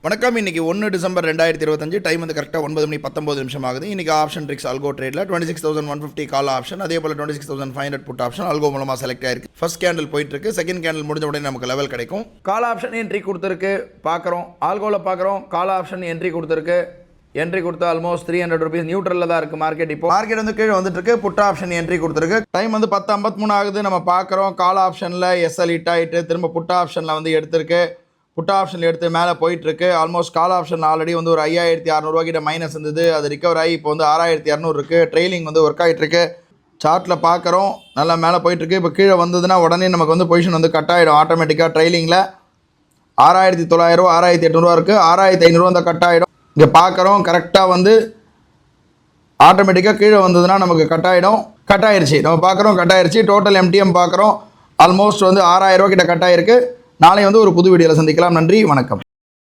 வணக்கம். இன்னைக்கு 1 December 2025 time வந்து கரெக்டாக 9:19 ஆகுது. இன்னைக்கு ஆப்ஷன் ட்ரிக்ஸ் அல்கோ ட்ரேடில் 26,150 கால் ஆப்ஷன், அதே போல் 26,500 புட் ஆப்ஷன் அல்கோ மூலமாக செலக்ட் ஆயிருக்கு. ஃபர்ஸ்ட் கேண்டில் போயிட்டு இருக்கு. செகண்ட் கேண்டில் முடிஞ்ச உடனே நமக்கு லெவல் கிடைக்கும். கால் ஆப்ஷன் என்ட்ரி கொடுத்துருக்கு பார்க்குறோம். ஆல்கோவில் பார்க்குறோம். கால் ஆப்ஷன் என்ட்ரி கொடுத்துருக்கு. என்ட்ரி கொடுத்து ஆல்மோஸ்ட் 300 ரூபீஸ் நியூட்ரலில் தான் இருக்குது மார்க்கெட். இப்போ மார்க்கெட் வந்து கீழே வந்துட்டு இருக்கு. புட் ஆப்ஷன் என்ட்ரி கொடுத்துருக்கு. டைம் வந்து 10:53 ஆகுது. நம்ம பார்க்குறோம் கால் ஆப்ஷனில் எஸ்எல் ஹிட் ஆகிட்டு திரும்ப புட் ஆப்ஷனில் வந்து எடுத்திருக்கு. புட் ஆப்ஷன் எடுத்து மேலே போயிட்டுருக்கு. ஆல்மோஸ்ட் கால் ஆப்ஷன் ஆல்ரெடி வந்து ஒரு 5,600 கிட்ட மைனஸ் இருந்தது. அது ரிகவர் ஆகி இப்போ வந்து 6,200 இருக்குது. ட்ரெயிலிங் வந்து ஒர்க் ஆகிட்டுருக்கு. சார்ட்டில் பார்க்குறோம் நல்லா மேலே போயிட்டுருக்கு. இப்போ கீழே வந்ததுன்னா உடனே நமக்கு வந்து பொசிஷன் வந்து கட் ஆகிடும் ஆட்டோமேட்டிக்காக. ட்ரெயிலிங்கில் 6,900 6,800 இருக்குது. 6,500 வந்து கட் ஆகிடும். இங்கே பார்க்குறோம் கரெக்டாக வந்து ஆட்டோமேட்டிக்காக கீழே வந்ததுன்னா நமக்கு கட் ஆகிடும். கட் ஆயிடுச்சு. நம்ம பார்க்குறோம் கட் ஆயிடுச்சு. டோட்டல் எம்டிஎம் பார்க்குறோம் ஆல்மோஸ்ட் வந்து 6,000 கிட்ட கட் ஆகிருக்கு. நாளை வந்து ஒரு புது வீடியோவில் சந்திக்கலாம். நன்றி, வணக்கம்.